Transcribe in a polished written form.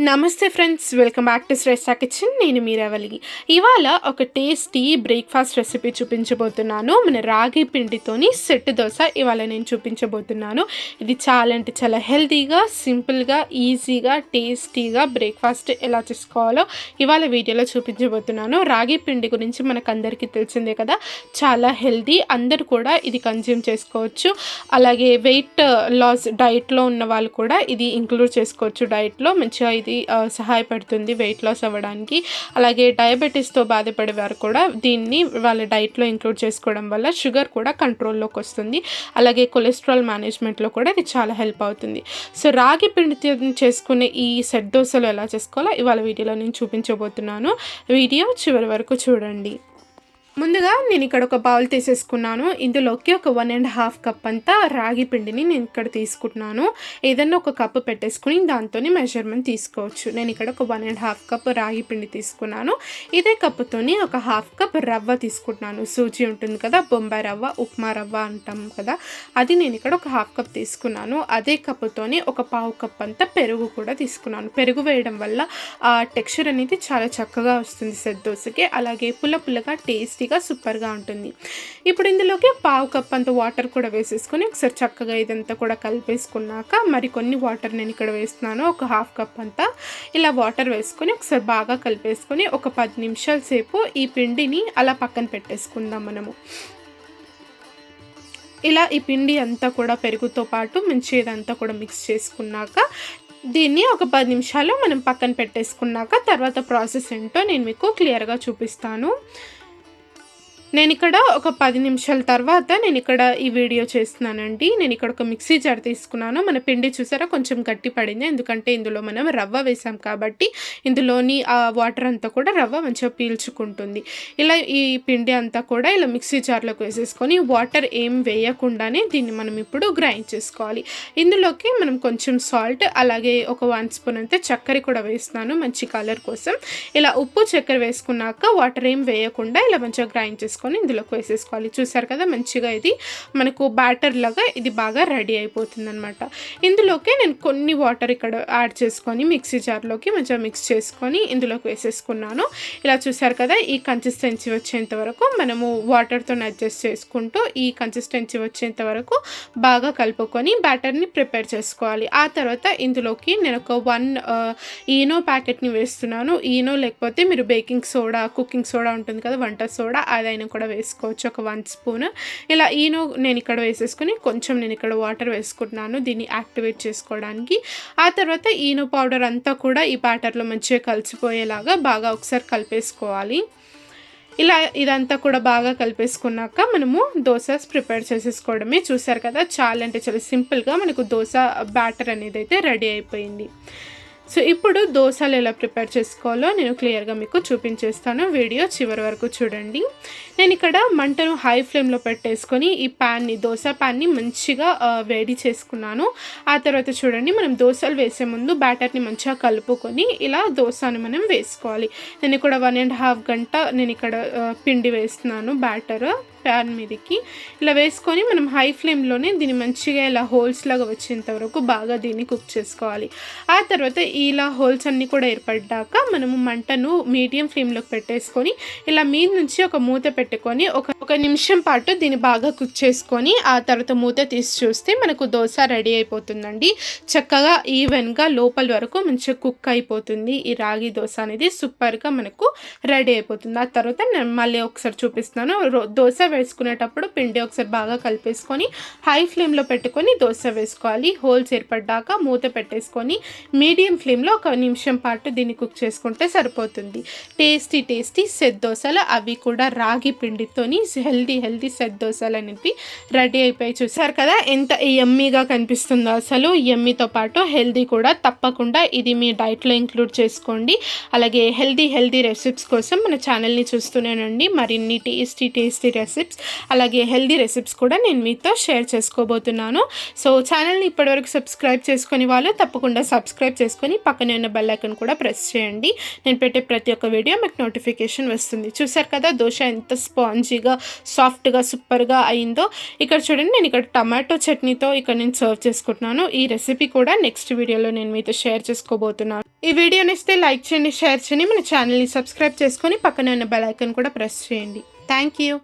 నమస్తే friends, welcome back to Shreshta Kitchen. నేను మీరవలి. ఇవాళ ఒక టేస్టీ బ్రేక్ఫాస్ట్ రెసిపీ చూపించబోతున్నాను. మన రాగి పిండితోని సెట్ దోశ ఇవాళ నేను చూపించబోతున్నాను. ఇది చాలా అంటే చాలా హెల్తీగా, సింపుల్గా, ఈజీగా, టేస్టీగా బ్రేక్ఫాస్ట్ ఎలా చేసుకోవాలో ఇవాళ వీడియోలో చూపించబోతున్నాను. రాగి పిండి గురించి మనకు అందరికీ తెలిసిందే కదా, చాలా హెల్తీ. అందరూ కూడా ఇది కన్జ్యూమ్ చేసుకోవచ్చు. అలాగే వెయిట్ లాస్ డైట్లో ఉన్న వాళ్ళు కూడా ఇది ఇంక్లూడ్ చేసుకోవచ్చు. డైట్లో మంచిగా ఇది సహాయపడుతుంది వెయిట్ లాస్ అవ్వడానికి. అలాగే డయాబెటీస్తో బాధపడేవారు కూడా దీన్ని వాళ్ళ డైట్లో ఇంక్లూడ్ చేసుకోవడం వల్ల షుగర్ కూడా కంట్రోల్లోకి వస్తుంది. అలాగే కొలెస్ట్రాల్ మేనేజ్మెంట్లో కూడా ఇది చాలా హెల్ప్ అవుతుంది. సో రాగి పిండితో చేసుకునే ఈ సెట్ దోశలు ఎలా చేసుకోవాలో ఇవాళ వీడియోలో నేను చూపించబోతున్నాను. వీడియో చివరి వరకు చూడండి. ముందుగా నేను ఇక్కడ ఒక బౌల్ తీసేసుకున్నాను. ఇందులోకి ఒక 1.5 కప్ అంతా రాగి పిండిని నేను ఇక్కడ తీసుకుంటున్నాను. ఏదన్నా ఒక కప్పు పెట్టేసుకుని దాంతో మెజర్మెంట్ తీసుకోవచ్చు. నేను ఇక్కడ ఒక 1.5 కప్ రాగి పిండి తీసుకున్నాను. ఇదే కప్పుతోని ఒక 1/2 కప్ రవ్వ తీసుకుంటున్నాను. సూజీ ఉంటుంది కదా, బొంబాయి రవ్వ, ఉప్మా రవ్వ అంటాం కదా, అది నేను ఇక్కడ ఒక 1/2 కప్ తీసుకున్నాను. అదే కప్పుతోని ఒక 1/4 కప్ అంతా పెరుగు కూడా తీసుకున్నాను. పెరుగు వేయడం వల్ల ఆ టెక్స్చర్ అనేది చాలా చక్కగా వస్తుంది సెట్ దోశకి. అలాగే పుల్ల పుల్లగా టేస్టీ సూపర్గా ఉంటుంది. ఇప్పుడు ఇందులోకి 1/4 కప్ అంత వాటర్ కూడా వేసేసుకొని ఒకసారి చక్కగా ఇదంతా కూడా కలిపేసుకున్నాక మరికొన్ని వాటర్ నేను ఇక్కడ వేస్తున్నాను. ఒక 1/2 కప్ అంతా ఇలా వాటర్ వేసుకొని ఒకసారి బాగా కలిపేసుకొని ఒక 10 నిమిషాల సేపు ఈ పిండిని అలా పక్కన పెట్టేసుకుందాం మనము. ఇలా ఈ పిండి అంతా కూడా పెరుగుతో పాటు మంచిగా ఇదంతా కూడా మిక్స్ చేసుకున్నాక దీన్ని ఒక 10 నిమిషాలు మనం పక్కన పెట్టేసుకున్నాక తర్వాత ప్రాసెస్ ఏంటో నేను మీకు క్లియర్గా చూపిస్తాను. నేను ఇక్కడ ఒక 10 నిమిషాల తర్వాత నేను ఇక్కడ ఈ వీడియో చేస్తున్నానండి. నేను ఇక్కడ ఒక మిక్సీ జార్ తీసుకున్నాను. మన పిండి చూసారా కొంచెం గట్టి పడింది, ఎందుకంటే ఇందులో మనం రవ్వ వేసాం కాబట్టి ఇందులోని ఆ వాటర్ అంతా కూడా రవ్వ మంచిగా పీల్చుకుంటుంది. ఇలా ఈ పిండి అంతా కూడా ఇలా మిక్సీ జార్లోకి వేసేసుకొని వాటర్ ఏం వేయకుండానే దీన్ని మనం ఇప్పుడు గ్రైండ్ చేసుకోవాలి. ఇందులోకి మనం కొంచెం సాల్ట్, అలాగే ఒక 1 స్పూన్ అంతే చక్కెర కూడా వేస్తున్నాను మంచి కలర్ కోసం. ఇలా ఉప్పు చక్కెర వేసుకున్నాక వాటర్ ఏం వేయకుండా ఇలా మంచిగా గ్రైండ్ చేసుకొని ఇందులోకి వేసేసుకోవాలి. చూసారు కదా, మంచిగా ఇది మనకు బ్యాటర్ లాగా ఇది బాగా రెడీ అయిపోతుంది అనమాట. ఇందులోకి నేను కొన్ని వాటర్ ఇక్కడ యాడ్ చేసుకొని మిక్సీ జార్లోకి మంచిగా మిక్స్ చేసుకొని ఇందులోకి వేసేసుకున్నాను. ఇలా చూసారు కదా, ఈ కన్సిస్టెన్సీ వచ్చేంత వరకు మనము వాటర్తో అడ్జస్ట్ చేసుకుంటూ ఈ కన్సిస్టెన్సీ వచ్చేంత వరకు బాగా కలుపుకొని బ్యాటర్ని ప్రిపేర్ చేసుకోవాలి. ఆ తర్వాత ఇందులోకి నేను ఒక 1 ఈనో ప్యాకెట్ని వేస్తున్నాను. ఈనో లేకపోతే మీరు బేకింగ్ సోడా, కుకింగ్ సోడా ఉంటుంది కదా, వంట సోడా, అదైనా కూడా వేసుకోవచ్చు. ఒక 1 స్పూన్ ఇలా ఈనో నేను ఇక్కడ వేసేసుకుని కొంచెం నేను ఇక్కడ వాటర్ వేసుకుంటున్నాను దీన్ని యాక్టివేట్ చేసుకోవడానికి. ఆ తర్వాత ఈనో పౌడర్ అంతా కూడా ఈ బ్యాటర్లో మంచిగా కలిసిపోయేలాగా బాగా ఒకసారి కలిపేసుకోవాలి. ఇలా ఇదంతా కూడా బాగా కలిపేసుకున్నాక మనము దోస ప్రిపేర్ చేసేసుకోవడమే. చూసారు కదా, చాలా అంటే చాలా సింపుల్గా మనకు దోశ బ్యాటర్ అనేది అయితే రెడీ అయిపోయింది. సో ఇప్పుడు దోశలు ఎలా ప్రిపేర్ చేసుకోవాలో నేను క్లియర్గా మీకు చూపించేస్తాను. వీడియో చివరి వరకు చూడండి. నేను ఇక్కడ మంటను హై ఫ్లేమ్లో పెట్టేసుకొని ఈ ప్యాన్ని, దోశ ప్యాన్ని మంచిగా వేడి చేసుకున్నాను. ఆ తర్వాత చూడండి, మనం దోశలు వేసే ముందు బ్యాటర్ని మంచిగా కలుపుకొని ఇలా దోశని మనం వేసుకోవాలి. నేను ఇక్కడ 1.5 గంట నేను ఇక్కడ పిండి వేస్తున్నాను బ్యాటర్ ప్యాన్ మీదకి. ఇలా వేసుకొని మనం హై ఫ్లేమ్లోనే దీన్ని మంచిగా ఇలా హోల్స్ లాగా వచ్చేంత వరకు బాగా దీన్ని కుక్ చేసుకోవాలి. ఆ తర్వాత ఇలా హోల్స్ అన్నీ కూడా ఏర్పడ్డాక మనము మంటను మీడియం ఫ్లేమ్లోకి పెట్టేసుకొని ఇలా మీద నుంచి ఒక మూత పెట్టుకొని ఒక నిమిషం పాటు దీన్ని బాగా కుక్ చేసుకొని ఆ తర్వాత మూత తీసి చూస్తే మనకు దోశ రెడీ అయిపోతుందండి. చక్కగా ఈవెన్గా లోపల వరకు మంచిగా కుక్ అయిపోతుంది. ఈ రాగి దోశ అనేది సూపర్గా మనకు రెడీ అయిపోతుంది. ఆ తర్వాత నేను మళ్ళీ ఒకసారి చూపిస్తున్నాను. దోశ వేసుకునేటప్పుడు పిండి ఒకసారి బాగా కలిపేసుకొని హై ఫ్లేమ్లో పెట్టుకొని దోశ వేసుకోవాలి. హోల్స్ ఏర్పడ్డాక మూత పెట్టేసుకొని మీడియం ఫ్లేమ్లో ఒక నిమిషం పాటు దీన్ని కుక్ చేసుకుంటే సరిపోతుంది. టేస్టీ టేస్టీ సెట్ దోశలు, అవి కూడా రాగి పిండితోని హెల్తీ సెట్ దోశలు అనేవి రెడీ అయిపోయి. చూసారు కదా ఎంత యమ్మీగా కనిపిస్తుందో. అసలు యమ్మీతో పాటు హెల్తీ కూడా. తప్పకుండా ఇది మీ డైట్లో ఇంక్లూడ్ చేసుకోండి. అలాగే హెల్తీ రెసిపీస్ కోసం మన ఛానల్ని చూస్తూనేనండి. మరిన్ని టేస్టీ రెసిపీస్ రెసిపీస్ అలాగే హెల్దీ రెసిపీస్ కూడా నేను మీతో షేర్ చేసుకోబోతున్నాను. సో ఛానల్ని ఇప్పటివరకు సబ్స్క్రైబ్ చేసుకొని వాళ్ళు తప్పకుండా సబ్స్క్రైబ్ చేసుకొని పక్కనే ఉన్న బెల్ ఐకాన్ కూడా ప్రెస్ చేయండి. నేను పెట్టే ప్రతి ఒక్క వీడియో మీకు నోటిఫికేషన్ వస్తుంది. చూసారు కదా దోశ ఎంత స్పాంజీగా సాఫ్ట్గా సూపర్గా అయిందో. ఇక్కడ చూడండి నేను ఇక్కడ టమాటో చట్నీతో ఇక్కడ నేను సర్వ్ చేసుకుంటున్నాను. ఈ రెసిపీ కూడా నెక్స్ట్ వీడియోలో నేను మీతో షేర్ చేసుకోబోతున్నాను. ఈ వీడియో నచ్చితే లైక్ చేయండి, షేర్ చేయండి, మన ఛానల్ని సబ్స్క్రైబ్ చేసుకొని పక్కనే ఉన్న బెల్ ఐకాన్ కూడా ప్రెస్ చేయండి. Thank you.